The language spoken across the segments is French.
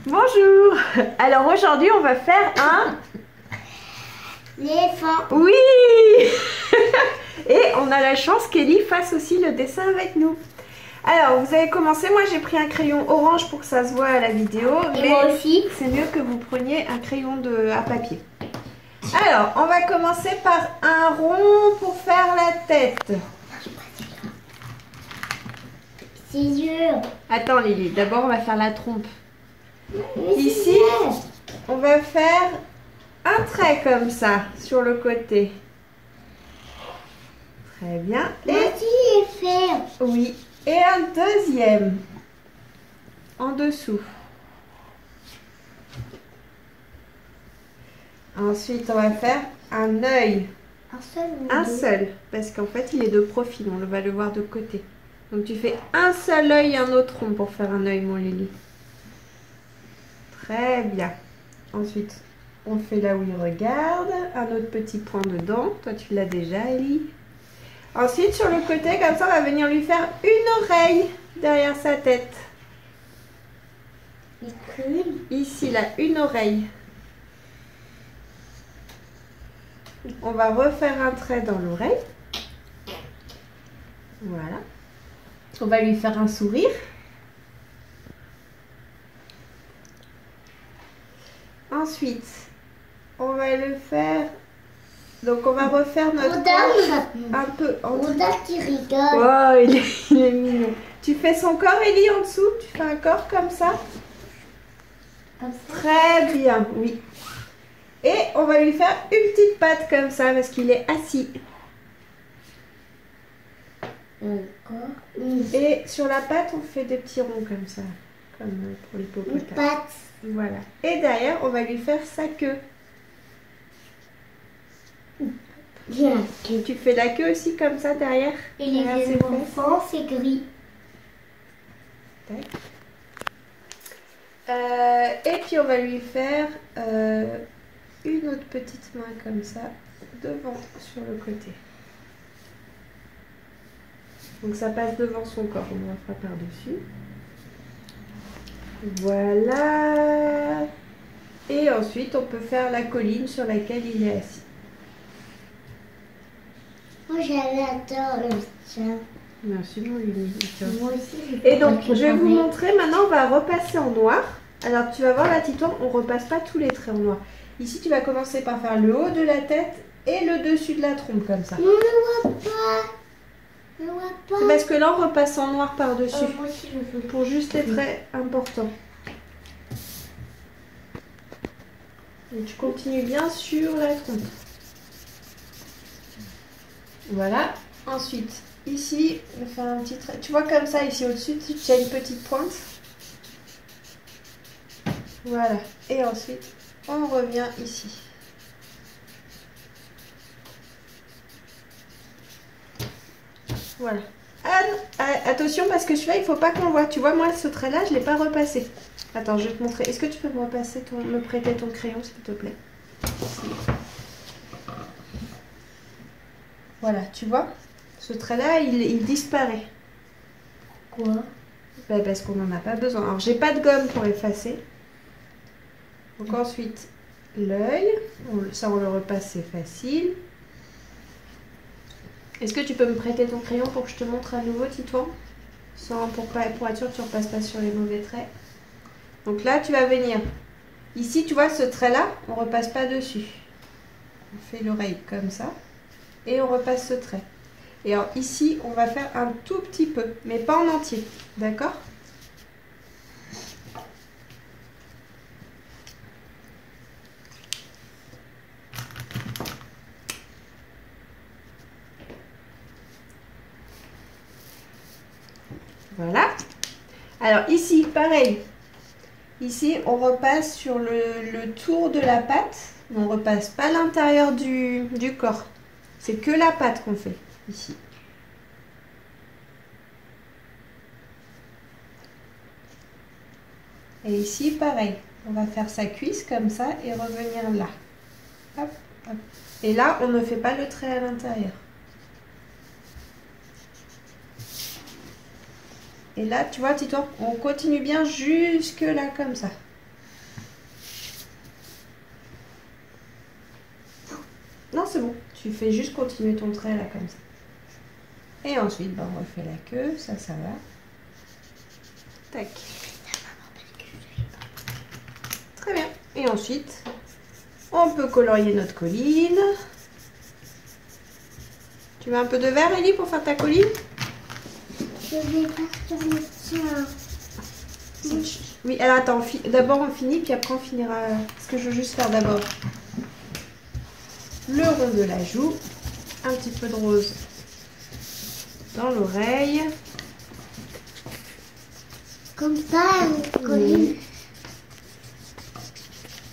Bonjour. Alors aujourd'hui on va faire un éléphant. Oui. Et on a la chance qu'Ellie fasse aussi le dessin avec nous. Alors vous avez commencé, moi j'ai pris un crayon orange pour que ça se voit à la vidéo. Et mais moi aussi. c'est mieux que vous preniez un crayon à papier. Alors on va commencer par un rond pour faire la tête. C'est dur. Attends Lily, d'abord on va faire la trompe. Mais Ici, on va faire un trait comme ça sur le côté. Très bien. Et aussi faire. Oui. Et un deuxième en dessous. Ensuite, on va faire un œil. Un seul ou Un deux? seul. Parce qu'en fait, il est de profil. On va le voir de côté. Donc, tu fais un seul œil et un autre rond pour faire un œil, mon Lily. Très bien. Ensuite, on fait là où il regarde. Un autre petit point dedans. Toi, tu l'as déjà, Ellie. Ensuite, sur le côté, comme ça, on va venir lui faire une oreille derrière sa tête. Ici, là, une oreille. On va refaire un trait dans l'oreille. Voilà. On va lui faire un sourire. Ensuite, on va le faire. Donc, on va refaire notre un peu en Regarde qui rigole. Oh, il est mignon. Tu fais son corps, Ellie, en dessous. Tu fais un corps comme ça. Comme ça. Très bien, oui. Et on va lui faire une petite patte comme ça parce qu'il est assis. Encore. Et sur la patte, on fait des petits ronds comme ça. Comme pour Une l'hippopotame. patte. Voilà. Et derrière, on va lui faire sa queue. Bien. Tu fais la queue aussi comme ça derrière. Et les Derrière ses yeux fesses. enfants, c'est gris. Tac. Et puis on va lui faire une autre petite main comme ça, devant sur le côté. Donc ça passe devant son corps, on en fera par-dessus. Voilà. Et ensuite on peut faire la colline sur laquelle il est assis. Moi, j'adore ça. Merci mon Lily. Moi aussi. Et donc je vais vous montrer, maintenant on va repasser en noir. Alors tu vas voir là Titouan, on repasse pas tous les traits en noir. Ici tu vas commencer par faire le haut de la tête et le dessus de la trompe comme ça. On ne voit pas. On ne voit pas. C'est parce que là on repasse en noir par-dessus. Moi aussi, je veux. Pour juste les traits importants. Et tu continues bien sur la trompe. Voilà. Ensuite, ici, on fait un petit trait. Tu vois comme ça, ici au-dessus, tu as une petite pointe. Voilà. Et ensuite, on revient ici. Voilà. Attention parce que celui-là, il ne faut pas qu'on voit. Tu vois, moi, ce trait-là, je ne l'ai pas repassé. Attends, je vais te montrer. Est-ce que tu peux me prêter ton crayon, s'il te plaît? Voilà, tu vois, ce trait-là, il disparaît. Pourquoi? Ben, parce qu'on n'en a pas besoin. Alors, j'ai pas de gomme pour effacer. Donc ensuite, l'œil. Ça, on le repasse, c'est facile. Est-ce que tu peux me prêter ton crayon pour que je te montre à nouveau, Titouan? Pour être sûr que tu ne repasses pas sur les mauvais traits. Donc là, tu vas venir. Ici, tu vois, ce trait-là, on ne repasse pas dessus. On fait l'oreille comme ça. Et on repasse ce trait. Et alors ici, on va faire un tout petit peu, mais pas en entier. D'accord? Voilà. Alors ici, pareil. Ici, on repasse sur le tour de la patte. On ne repasse pas l'intérieur du corps. C'est que la patte qu'on fait ici. Et ici, pareil. On va faire sa cuisse comme ça et revenir là. Hop, hop. Et là, on ne fait pas le trait à l'intérieur. Et là, tu vois, Tito, on continue bien jusque là comme ça. c'est bon. Tu fais juste continuer ton trait là comme ça. Et ensuite, bah, on refait la queue. Ça va. Tac. Très bien. Et ensuite, on peut colorier notre colline. Tu veux un peu de vert, Ellie, pour faire ta colline? Je vais partir le tien. Oui, alors attends, d'abord on finit, puis après on finira. Parce que je veux juste faire d'abord le rond de la joue, un petit peu de rose dans l'oreille. Comme ça, une colline.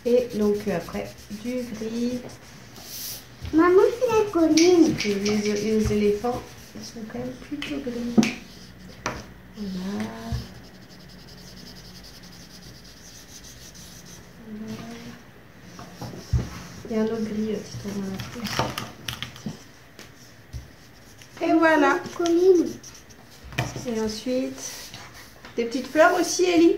Et donc après, du gris. Maman, c'est la colline. Et les éléphants, ils sont quand même plutôt gris. Voilà. Il y a un autre gris, Titon, dans la trousse. Et voilà. Colline. Et ensuite, des petites fleurs aussi, Ellie.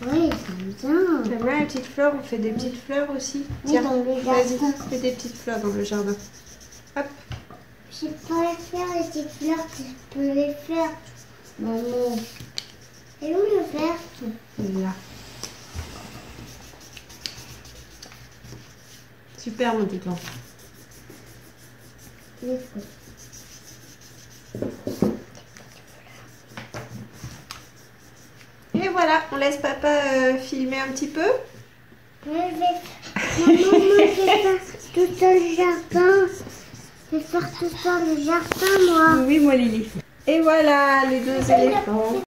Oui, c'est bien. J'aime bien les petites fleurs, on fait des petites fleurs aussi. Oui, Tiens, dans le vas-y, jardin. fais des petites fleurs dans le jardin. Hop. Je sais pas les faire, les petites fleurs, tu peux les faire. Maman. Et où le faire? Là. Super, mon Titon. Les fruits. Et voilà, on laisse papa filmer un petit peu. Maman, moi, je vais faire tout seul le jardin. Je vais faire tout seul le jardin, moi. Oui, moi, Lily. Et voilà, les deux éléphants.